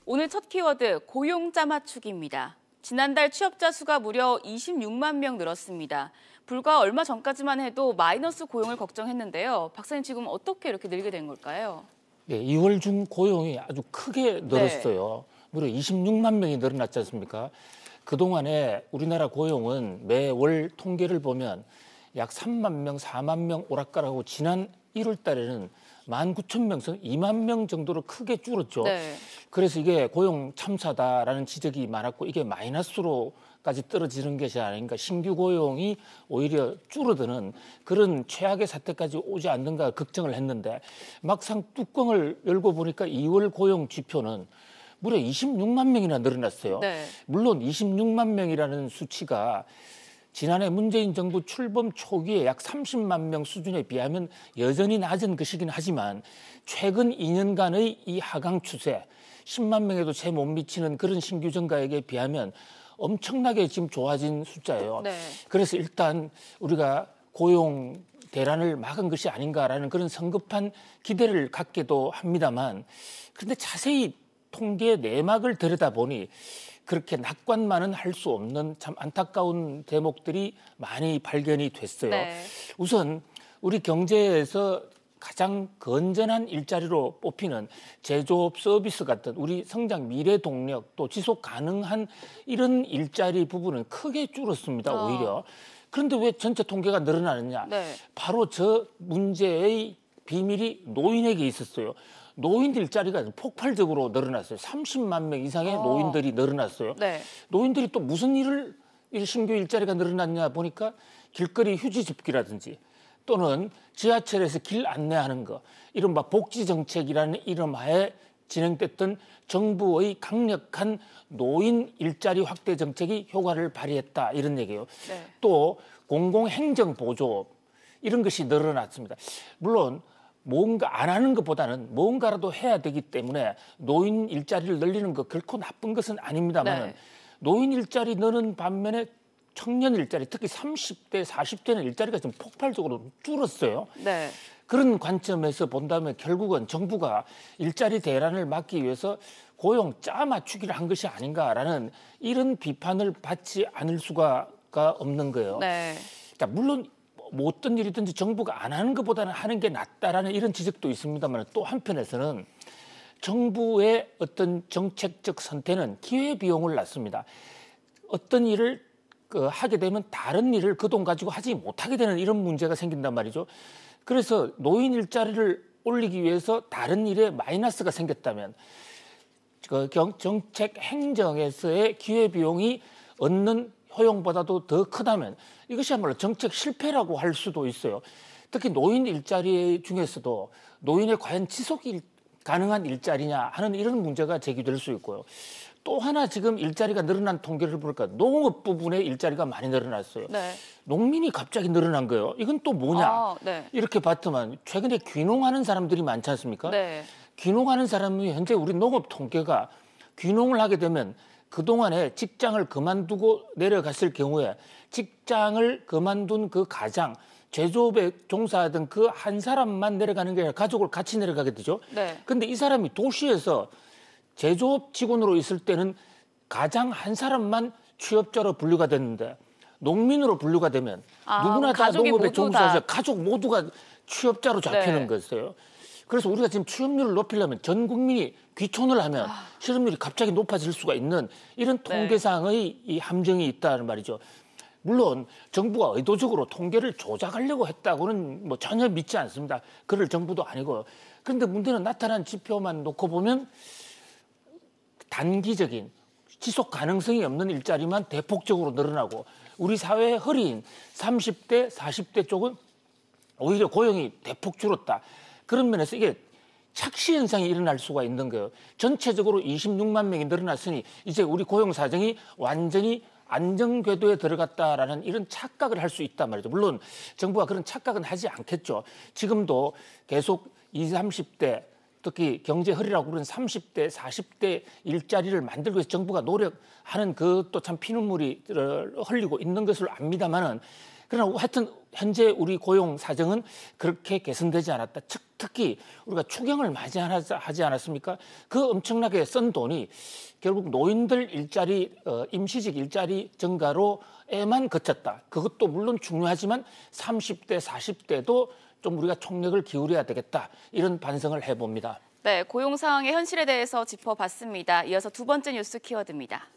오늘 첫 키워드 고용자 맞추기입니다. 지난달 취업자 수가 무려 26만 명 늘었습니다. 불과 얼마 전까지만 해도 마이너스 고용을 걱정했는데요. 박사님 지금 어떻게 이렇게 늘게 된 걸까요? 네, 2월 중 고용이 아주 크게 늘었어요. 무려 26만 명이 늘어났지 않습니까? 그동안에 우리나라 고용은 매월 통계를 보면 약 3만 명, 4만 명 오락가락하고 지난 1월 달에는 19,000명에서 2만 명 정도로 크게 줄었죠. 네. 그래서 이게 고용 참사다라는 지적이 많았고 이게 마이너스로까지 떨어지는 것이 아닌가, 신규 고용이 오히려 줄어드는 그런 최악의 사태까지 오지 않는가 걱정을 했는데 막상 뚜껑을 열고 보니까 2월 고용 지표는 무려 26만 명이나 늘어났어요. 네. 물론 26만 명이라는 수치가 지난해 문재인 정부 출범 초기에 약 30만 명 수준에 비하면 여전히 낮은 것이긴 하지만 최근 2년간의 이 하강 추세, 10만 명에도 채 못 미치는 그런 신규 증가액에 비하면 엄청나게 지금 좋아진 숫자예요. 네. 그래서 일단 우리가 고용 대란을 막은 것이 아닌가라는 그런 성급한 기대를 갖기도 합니다만 그런데 자세히 통계 내막을 들여다보니 그렇게 낙관만은 할 수 없는 참 안타까운 대목들이 많이 발견이 됐어요. 네. 우선 우리 경제에서 가장 건전한 일자리로 뽑히는 제조업 서비스 같은 우리 성장 미래 동력 또 지속 가능한 이런 일자리 부분은 크게 줄었습니다. 오히려. 그런데 왜 전체 통계가 늘어나느냐. 네. 바로 저 문제의 비밀이 노인에게 있었어요. 노인 일자리가 폭발적으로 늘어났어요. 30만 명 이상의 노인들이 늘어났어요. 네. 노인들이 또 무슨 신규 일자리가 늘어났냐 보니까 길거리 휴지 줍기라든지 또는 지하철에서 길 안내하는 거, 이른바 복지정책이라는 이름하에 진행됐던 정부의 강력한 노인 일자리 확대 정책이 효과를 발휘했다 이런 얘기예요. 네. 또 공공행정보조업 이런 것이 늘어났습니다. 물론 뭔가 안 하는 것보다는 뭔가라도 해야 되기 때문에 노인 일자리를 늘리는 거 결코 나쁜 것은 아닙니다만 네. 노인 일자리 늘는 반면에 청년 일자리, 특히 30대, 40대는 일자리가 좀 폭발적으로 줄었어요. 네. 그런 관점에서 본다면 결국은 정부가 일자리 대란을 막기 위해서 고용 짜 맞추기를 한 것이 아닌가라는 이런 비판을 받지 않을 수가 없는 거예요. 네. 그러니까 물론 뭐 어떤 일이든지 정부가 안 하는 것보다는 하는 게 낫다라는 이런 지적도 있습니다만 또 한편에서는 정부의 어떤 정책적 선택은 기회비용을 낳습니다. 어떤 일을 하게 되면 다른 일을 그 돈 가지고 하지 못하게 되는 이런 문제가 생긴단 말이죠. 그래서 노인 일자리를 올리기 위해서 다른 일에 마이너스가 생겼다면 정책 행정에서의 기회비용이 얻는 효용보다도 더 크다면 이것이야말로 정책 실패라고 할 수도 있어요. 특히 노인 일자리 중에서도 노인의 과연 지속이 가능한 일자리냐 하는 이런 문제가 제기될 수 있고요. 또 하나 지금 일자리가 늘어난 통계를 보니까 농업 부분의 일자리가 많이 늘어났어요. 네. 농민이 갑자기 늘어난 거예요. 이건 또 뭐냐? 네. 이렇게 봤더만 최근에 귀농하는 사람들이 많지 않습니까? 네. 귀농하는 사람이 현재 우리 농업 통계가 귀농을 하게 되면 그동안에 직장을 그만두고 내려갔을 경우에 직장을 그만둔 그 가장, 제조업에 종사하던 그 한 사람만 내려가는 게 아니라 가족을 같이 내려가게 되죠. 네. 근데 이 사람이 도시에서 제조업 직원으로 있을 때는 가장 한 사람만 취업자로 분류가 됐는데 농민으로 분류가 되면 누구나 다 농업에 종사해서 가족 모두가 취업자로 잡히는 거였어요. 그래서 우리가 지금 취업률을 높이려면 전 국민이 귀촌을 하면 실업률이 갑자기 높아질 수가 있는 이런 통계상의 이 함정이 있다는 말이죠. 물론 정부가 의도적으로 통계를 조작하려고 했다고는 뭐 전혀 믿지 않습니다. 그럴 정부도 아니고요. 그런데 문제는 나타난 지표만 놓고 보면 단기적인 지속 가능성이 없는 일자리만 대폭적으로 늘어나고 우리 사회의 허리인 30대, 40대 쪽은 오히려 고용이 대폭 줄었다. 그런 면에서 이게 착시 현상이 일어날 수가 있는 거예요. 전체적으로 26만 명이 늘어났으니 이제 우리 고용 사정이 완전히 안정궤도에 들어갔다라는 이런 착각을 할 수 있단 말이죠. 물론 정부가 그런 착각은 하지 않겠죠. 지금도 계속 20, 30대 특히 경제 허리라고 부르는 30대, 40대 일자리를 만들기 위해서 정부가 노력하는 그 또 참 피눈물이 흘리고 있는 것을 압니다만은 그러나 하여튼 현재 우리 고용 사정은 그렇게 개선되지 않았다. 특히 우리가 추경을 많이 하지 않았습니까? 그 엄청나게 쓴 돈이 결국 노인들 일자리, 임시직 일자리 증가로에만 그쳤다. 그것도 물론 중요하지만 30대, 40대도 좀 우리가 총력을 기울여야 되겠다. 이런 반성을 해봅니다. 네, 고용 상황의 현실에 대해서 짚어봤습니다. 이어서 두 번째 뉴스 키워드입니다.